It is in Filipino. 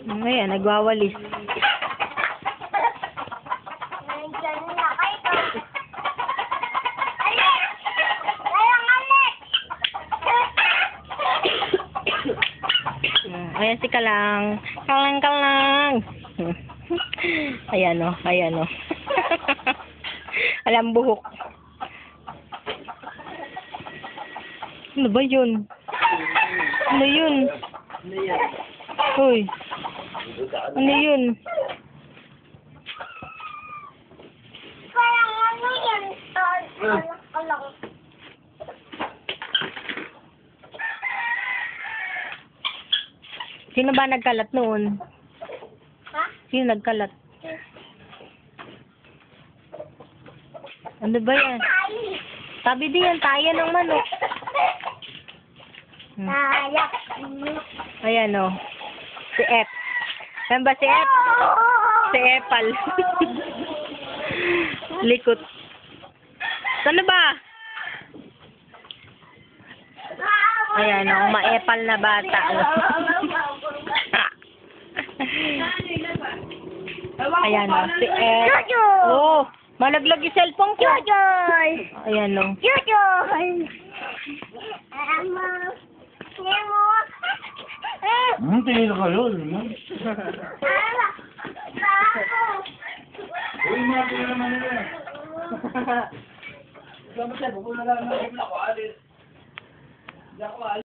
Ngayon, nagwawalis. Ayan si Kalang. Kalang. Ayan o, ayan o. Alam buhok. Ano ba yun? Ano yun? Hoy. Ano yun? Parang ano yan? Kalang. Sino ba nagkalat noon? Ha? Sino nagkalat? Ano ba yan? Sabi din yan, taya ng manok. Tayak. Ayan o. Si Ep. Ayan ba si Ep? Si Epal. Likot. Ano ba? Ayan o, maepal na bata. Ayan o, si Ep. Oh, malaglag yung cellphone ko. Ayan o. Tingin ka yun. Uy, mga tingin naman nila. Ikaw mo siya, bukula lang ng ako, alis. Hindi ako alis.